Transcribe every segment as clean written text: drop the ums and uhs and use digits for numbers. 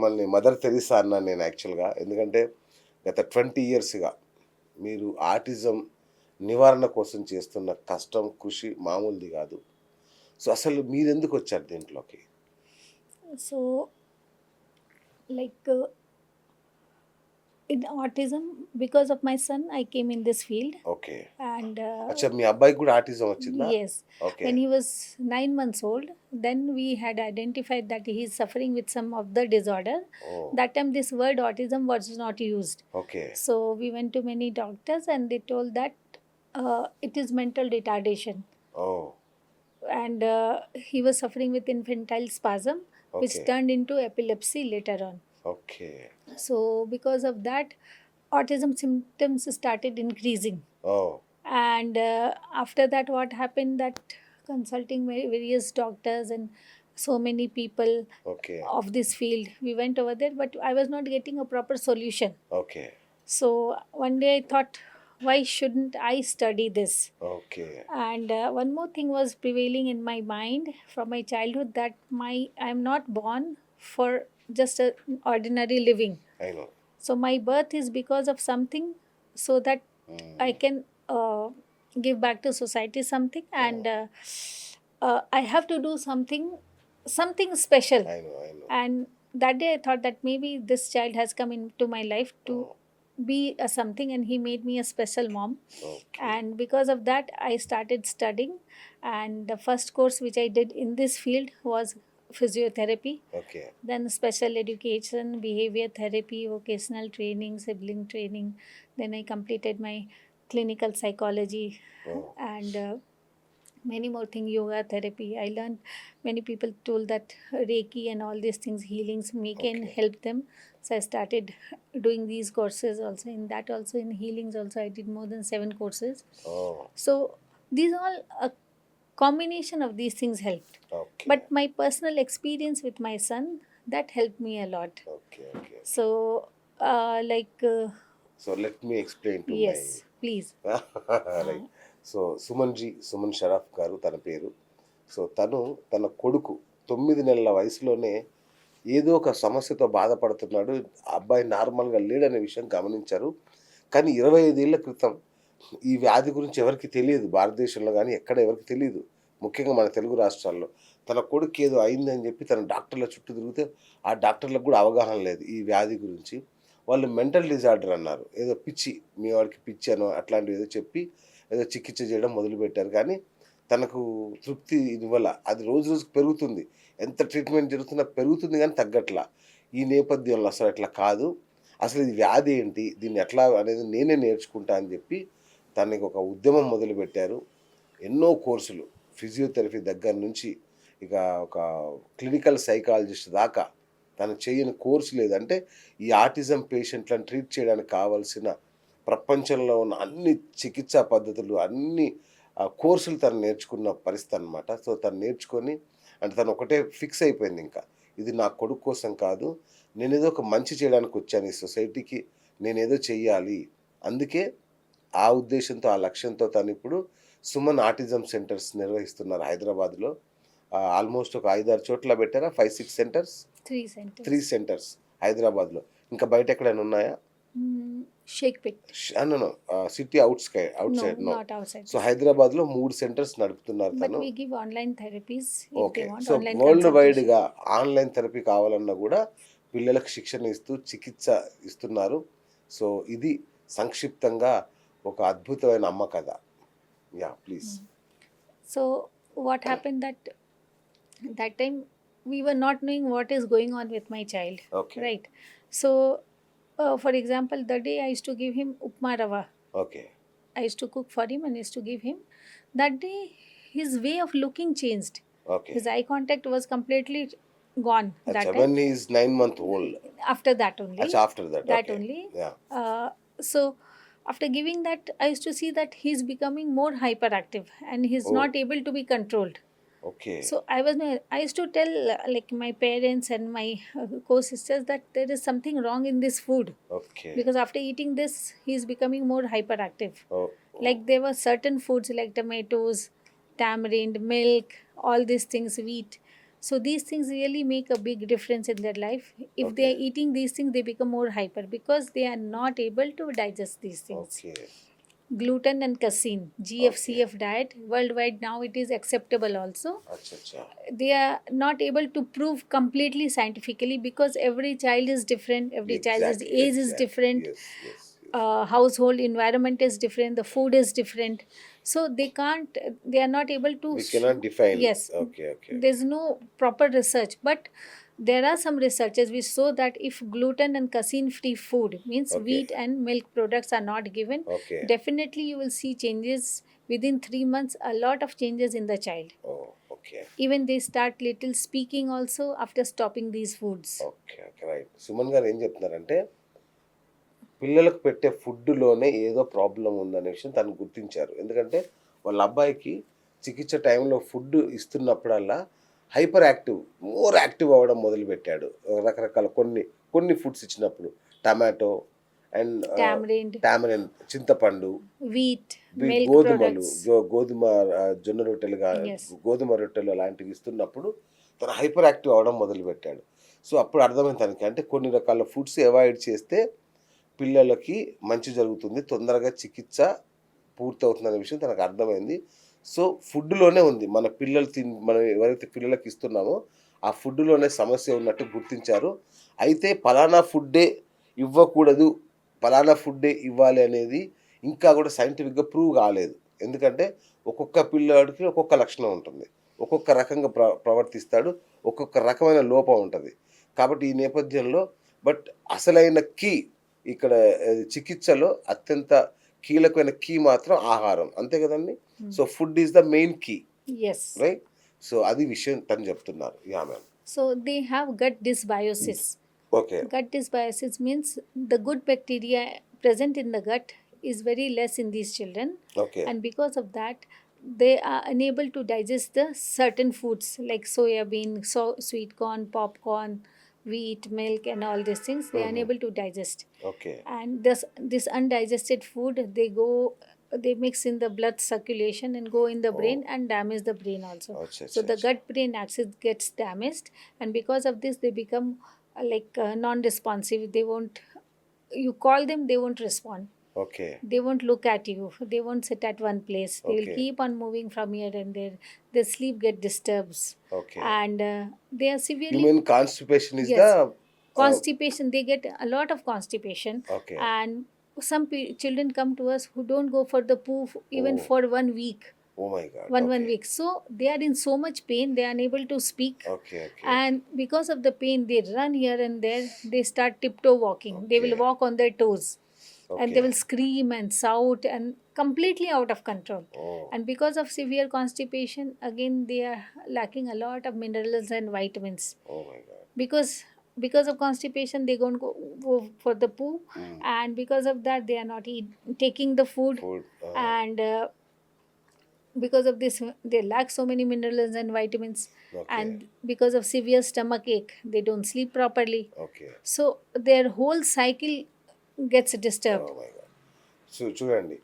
మిమ్మల్ని mother Teresa అన్నాను నేను యాక్చువల్‌గా. ఎందుకంటే గత 20 ఇయర్స్‌గా మీరు ఆటిజం నివారణ కోసం చేస్తున్న కష్టం, కృషి మామూలుది గాదు. సో, అసలు మీరెందుకొచ్చారు దీంట్లోకి? So, like in autism, because of my son, I came in this field, okay. and అచ్చా! మీ అబ్బాయికి గూడా ఆటిజం వచ్చిందా? yes, okay. when he was 9 months old, then we had identified that he is suffering with some of the disorder. Oh! That time, this word autism was not used. Okay. So we went to many doctors, and they told that it is mental retardation, oh! and he was suffering with infantile spasm, which okay. turned into epilepsy later on. Okay. So because of that, autism symptoms started increasing, oh! and after that, what happened that consulting various doctors and so many people okay. of this field, we went over there, but I was not getting a proper solution. Okay. So one day I thought, why shouldn't I study this? Okay. And one more thing was prevailing in my mind from my childhood, that I'm not born for just a ordinary living. I know. So my birth is because of something, so that I can give back to society something, and I have to do something special. I know. I know. And that day I thought that maybe this child has come into my life to be a something, and he made me a special mom. Okay. And because of that, I started studying, and the first course which I did in this field was physiotherapy, okay. then special education, behavior therapy, vocational training, sibling training. Then I completed my clinical psychology, oh! and many more things, yoga therapy. I learned, many people told that Reiki and all these things, healings, can Okay. help them. So I started doing these courses also. In that also, in healings also, I did more than 7 courses. Oh! So these all, a combination of these things helped. Okay. But my personal experience with my son, that helped me a lot. Okay. Okay. So like so, let me explain to my yes, please. Right. So, Suman Sharaf garu తన పేరు. So, తను తన కొడుకు 9 నెలల వయసులోనే ఏదో ఒక సమస్యతో బాధపడుతున్నాడు. ఆ అబ్బాయి నార్మల్‌గా లేడనే విషయం గమనించారు. కానీ 25 ఏళ్ల క్రితం ఈ వ్యాధి గురించి ఎవరికీ తెలియదు. భారతదేశంలో గానీ ఎక్కడ ఎవరికీ తెలీదు. ముఖ్యంగా మన తెలుగు రాష్ట్రాల్లో. తన కొడుక్కి ఏదో అయిందని చెప్పి తన డాక్టర్ల చుట్టూ తిరిగితే, ఆ డాక్టర్లకు కూడా అవగాహన లేదు ఈ వ్యాధి గురించి. వాళ్ళు మెంటల్ డిజార్డర్ అన్నారు. ఏదో పిచ్చి, మీ వాడికి పిచ్చి అనో అట్లాంటివి ఏదో చెప్పి ఏదో చికిత్స చేయడం మొదలుపెట్టారు. కానీ తనకు తృప్తి ఇవ్వల. అది రోజు రోజుకు పెరుగుతుంది. ఎంత ట్రీట్మెంట్ జరుగుతున్నా పెరుగుతుంది గానీ తగ్గట్లా. ఈ నేపథ్యంలో అసలు అట్లా కాదు. అసలు ఇది వ్యాధి ఏంటి? దీన్ని ఎట్లా అనేది నేనే నేర్చుకుంటా అని చెప్పి తనకి ఒక ఉద్యమం మొదలుపెట్టారు. ఎన్నో కోర్సులు, ఫిజియోథెరపీ దగ్గర నుంచి ఇక ఒక క్లినికల్ సైకాలజిస్ట్ దాకా తను చేయని కోర్స్ లేదు. అంటే ఈ ఆటిజం పేషెంట్లను ట్రీట్ చేయడానికి కావాల్సిన ప్రపంచంలో ఉన్న అన్ని చికిత్సా పద్ధతులు, అన్ని కోర్సులు తను నేర్చుకున్న పరిస్థితి అనమాట. సో, తను నేర్చుకొని అంటే తను ఒకటే ఫిక్స్ అయిపోయింది ఇంకా. ఇది నా కొడుకు కోసం కాదు. నేనేదో ఒక మంచి చేయడానికి వచ్చాను ఈ సొసైటీకి. నేనేదో చెయ్యాలి. అందుకే ఆ ఉద్దేశ్యంతో, ఆ లక్ష్యంతో తనిప్పుడు సుమన్ ఆటిజం సెంటర్స్ నిర్వహిస్తున్నారు హైదరాబాద్‌లో. ఆల్మోస్ట్ ఒక 5, 6 చోట్ల పెట్టారా? 5, 6 సెంటర్స్? 3 centers. 3 సెంటర్స్ హైదరాబాద్‌లో. ఇంకా బయట ఎక్కడైనా ఉన్నాయా? Shakepet. No. No. City No, outside no. not outside. So, హైదరాబాద్‌లో 3 సెంటర్స్ నడుపుతున్నారు But తను. we give online therapies if okay. they want, so, online world consultation. వైడ్‌గా ఆన్‌లైన్ థెరపీ కావాలన్నా గూడా పిల్లలకు శిక్షణ ఇస్తూ, చికిత్స ఇస్తున్నారు. సో, ఇది సంక్షిప్తంగా ఒక అద్భుతమైన అమ్మ కథ. Yeah! Please. So what happened that time we were not knowing what is going on with my child, okay. right? So for example, the day I used to give him upma rava, okay. I used to cook for him and used to give him. That day his way of looking changed. Okay. His eye contact was completely gone that అచ్చా! time. When he is 9 month old. After that only. అచ్చా! After that. That okay. only. Yeah! So after giving that, I used to see that he's becoming more hyperactive and he's Oh. not able to be controlled. Okay. So I used to tell like my parents and my co-sisters that there is something wrong in this food, okay. because after eating this he's becoming more hyperactive. Oh! Like there were certain foods like tomatoes, tamarind, milk, all these things, wheat. So these things really make a big difference in their life. If they are Okay. eating these things, they become more hyper because they are not able to digest these things. Okay. Gluten and casein, GFCF diet, worldwide now it is acceptable also. అచ్చచ్చా. They are not able to prove completely scientifically because every child is different, every child's Exactly, age is exactly. different, Yes, yes, yes. household environment is different, the food is different. So they are not able to We cannot define. yes, Okay, okay. there's no proper research, but there are some researches which show that if gluten and casein free food, means Okay. wheat and milk products, are not given, Okay. definitely you will see changes within 3 months, a lot of changes in the child. Oh, okay. Even they start little speaking also after stopping these foods. Okay, okay, right. Suman గారు ఏం చెప్తున్నారంటే పిల్లలకు పెట్టే ఫుడ్‌లోనే ఏదో problem ఉందనే విషయం తను గుర్తించారు. ఎందుకంటే వాళ్ళ అబ్బాయికి చికిత్స టైంలో food ఇస్తున్నప్పుడల్లా hyper active, more active అవ్వడం మొదలుపెట్టాడు. రకరకాల కొన్ని ఫుడ్స్ ఇచ్చినప్పుడు. టమాటో అండ్ Tamarind, టామరిన్, చింతపండు, wheat, milk గోధుమలు, products. గోధుమ జొన్న రొట్టెలు Yes. గోధుమ రొట్టెలు అలాంటివి ఇస్తున్నప్పుడు తను హైపర్ యాక్టివ్ అవ్వడం మొదలుపెట్టాడు. సో అప్పుడు అర్థమైంది తనకి. అంటే కొన్ని రకాల ఫుడ్స్ అవాయిడ్ చేస్తే పిల్లలకి మంచి జరుగుతుంది, తొందరగా చికిత్స పూర్తవుతుందనే విషయం తనకు అర్థమైంది. సో ఫుడ్‌లోనే ఉంది. మనం ఎవరైతే పిల్లలకి ఇస్తున్నామో ఆ ఫుడ్‌లోనే సమస్య ఉన్నట్టు గుర్తించారు. అయితే పలానా ఫుడ్డే ఇవ్వకూడదు, పలానా ఫుడ్డే ఇవ్వాలి అనేది ఇంకా కూడా సైంటిఫిక్‌గా ప్రూవ్ కాలేదు. ఎందుకంటే ఒక్కొక్క పిల్లాడికి ఒక్కొక్క లక్షణం ఉంటుంది. ఒక్కొక్క రకంగా ప్రవర్తిస్తాడు. ఒక్కొక్క రకమైన లోపం ఉంటది. కాబట్టి ఈ నేపథ్యంలో అసలైన కీ ఇక్కడ చికిత్సలో అత్యంత కీలకమైన కీ మాత్రం ఆహారం. అంతే కదండీ! So food is the main key, Yes. Right? సో అది విషయం తను చెప్తున్నారు. Yeah! Ma'am. So they have gut dysbiosis. Okay. Gut dysbiosis means the good bacteria present in the gut is very less in these children, okay. and because of that, they are unable to digest the certain foods like soya bean, sweet corn, popcorn, wheat, milk, and all these things. They are unable to digest, okay. and this undigested food they mix in the blood circulation and go in the brain and damage the brain also. అచ్చా, So the అచ్చా. gut brain axis gets damaged, and because of this they become non-responsive. They won't, you call them, they won't respond, okay. they won't look at you, they won't sit at one place, they will Okay. keep on moving from here and there, their sleep get disturbs, okay. and they are you severely mean constipation is Yes. The constipation. They get a lot of constipation, okay. and some children come to us who don't go for the poo even Oh. for 1 week. Oh my God. One week, so they are in so much pain, they are unable to speak, okay, okay. and because of the pain they run here and there, they start tiptoe walking, they will Okay. walk on their toes, and they okay. will scream and shout and completely out of control. Oh! And because of severe constipation, again they are lacking a lot of minerals and vitamins, oh my God. because of constipation they don't go for the poo, and because of that they are not taking the food, food. and because of this they lack so many minerals and vitamins, okay. and because of severe stomach ache they don't sleep properly, okay. so their whole cycle gets disturbed. Oh my God. So చూడండి,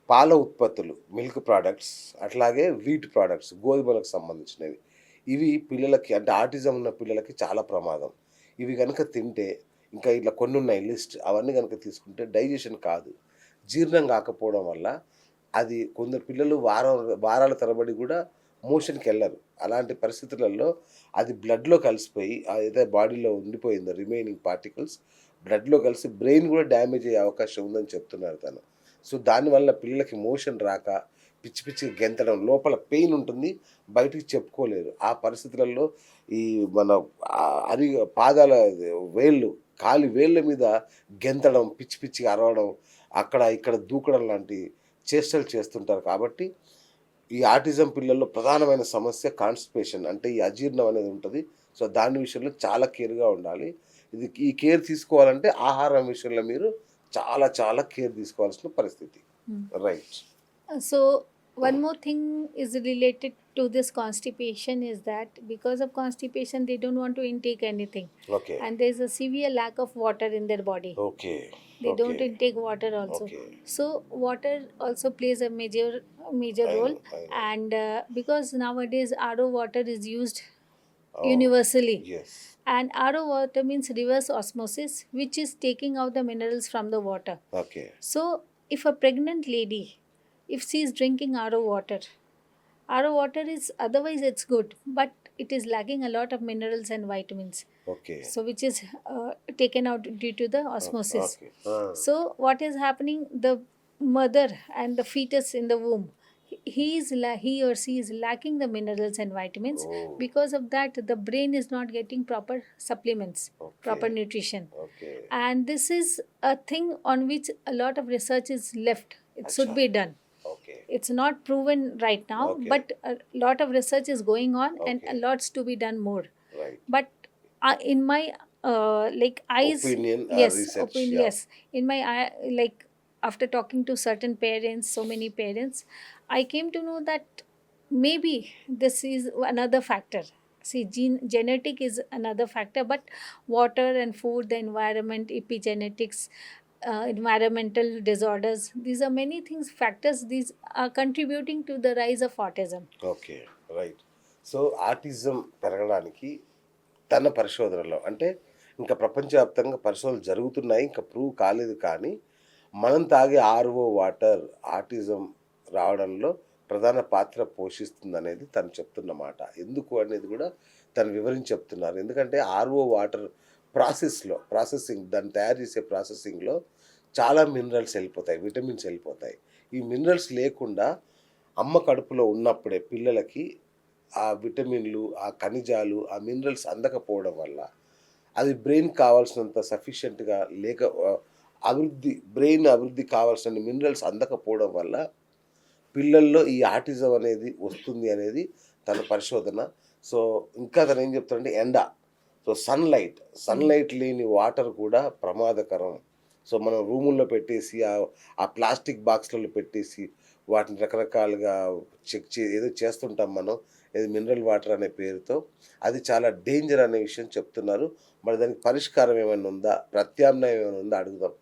పాల ఉత్పత్తులు, milk products, అట్లాగే wheat products, గోధుమలకు సంబంధించినవి. ఇవి పిల్లలకి, అంటే autism ఉన్న పిల్లలకి చాలా ప్రమాదం. ఇవి గనుక తింటే, ఇంకా ఇట్లా కొన్నున్నాయి లిస్ట్, అవన్నీ గనుక తీసుకుంటే డైజెషన్ కాదు, జీర్ణం కాకపోవడం వల్ల అది కొందరు పిల్లలు వారాల తరబడి కూడా మోషన్‌కెళ్ళరు. అలాంటి పరిస్థితులలో అది బ్లడ్‌లో కలిసిపోయి, ఏదైతే బాడీలో ఉండిపోయిందో రిమైనింగ్ పార్టికల్స్ బ్లడ్‌లో కలిసి బ్రెయిన్ కూడా డ్యామేజ్ అయ్యే అవకాశం ఉందని చెప్తున్నారు తను. సో దానివల్ల పిల్లలకి మోషన్ రాక పిచ్చి పిచ్చిగా గెంతడం, లోపల పెయిన్ ఉంటుంది, బయటికి చెప్పుకోలేరు. ఆ పరిస్థితులలో ఈ మన పాదాల కాలి వేళ్ళ మీద గెంతడం, పిచ్చి పిచ్చిగా అరవడం, అక్కడ ఇక్కడ దూకడం లాంటి చేష్టలు చేస్తుంటారు. కాబట్టి ఈ ఆటిజం పిల్లల్లో ప్రధానమైన సమస్య కాన్‌స్టిపేషన్, అంటే ఈ అజీర్ణం అనేది ఉంటది. సో దాని విషయంలో చాలా కేర్‌గా ఉండాలి. ఈ కేర్ తీసుకోవాలంటే ఆహారం విషయంలో మీరు చాలా చాలా కేర్ తీసుకోవాల్సిన పరిస్థితి. Hmm. Right. So one more thing is related to this constipation is that because of constipation they don't want to intake anything, okay. and there is a severe lack of water in their body. Okay. They don't okay. intake water also. Okay. So water also plays a major I role, know. and because nowadays RO water is used universally. Yes. And RO water means reverse osmosis, which is taking out the minerals from the water. Okay. So, if a pregnant lady, if she is drinking RO water is otherwise it's good, but it is lacking a lot of minerals and vitamins. Okay. So, which is taken out due to the osmosis. Okay. So, what is happening? The mother and the fetus in the womb, he or she is lacking the minerals and vitamins. Oh. Because of that, the brain is not getting proper supplements, proper Okay. nutrition. Okay. And this is a thing on which a lot of research is left. It should Acha. be done. Okay. It's not proven right now, Okay. but a lot of research is going on, and Okay. a lots to be done more. Right. But in my like eyes, Opinion, yes, research, opinion, yeah. yes, in my eye, like after talking to certain parents, so many parents, I came to know that maybe this is another factor. See, genetic is another factor, but water and food, the environment, epigenetics, environmental disorders, these are many things, factors, these are contributing to the rise of autism. Okay right. So autism పెరగడానికి తన పరిశోధనలో అంటే ఇంకా ప్రపంచవ్యాప్తంగా పరిశోధనలు జరుగుతున్నాయి, ఇంకా prove కాలేదు, కానీ మనం తాగే ఆర్ఓ వాటర్ ఆటిజం రావడంలో ప్రధాన పాత్ర పోషిస్తుంది అనేది తను చెప్తున్న మాట. ఎందుకు అనేది కూడా తను వివరించి చెప్తున్నారు. ఎందుకంటే ఆర్ఓ వాటర్ ప్రాసెసింగ్ దాన్ని తయారు చేసే ప్రాసెసింగ్లో చాలా మినరల్స్ వెళ్ళిపోతాయి, విటమిన్స్ వెళ్ళిపోతాయి. ఈ మినరల్స్ లేకుండా అమ్మ కడుపులో ఉన్నప్పుడే పిల్లలకి ఆ విటమిన్లు, ఆ ఖనిజాలు, ఆ మినరల్స్ అందకపోవడం వల్ల అది బ్రెయిన్ కావాల్సినంత సఫిషియెంట్గా లేక బ్రెయిన్ అభివృద్ధి కావాల్సిన మినరల్స్ అందకపోవడం వల్ల పిల్లల్లో ఈ ఆటిజం అనేది వస్తుంది అనేది తన పరిశోధన. సో ఇంకా తను ఏం చెప్తాడంటే ఎండ, సో సన్లైట్ లేని వాటర్ కూడా ప్రమాదకరం. సో మనం రూముల్లో పెట్టేసి ఆ ప్లాస్టిక్ బాక్స్లలో పెట్టేసి వాటిని రకరకాలుగా ఏదో చేస్తుంటాం మనం, ఏది మినరల్ వాటర్ అనే పేరుతో. అది చాలా డేంజర్ అనే విషయం చెప్తున్నారు. మరి దానికి పరిష్కారం ఏమైనా ఉందా, ప్రత్యామ్నాయం ఏమైనా ఉందా అడుగుదాం.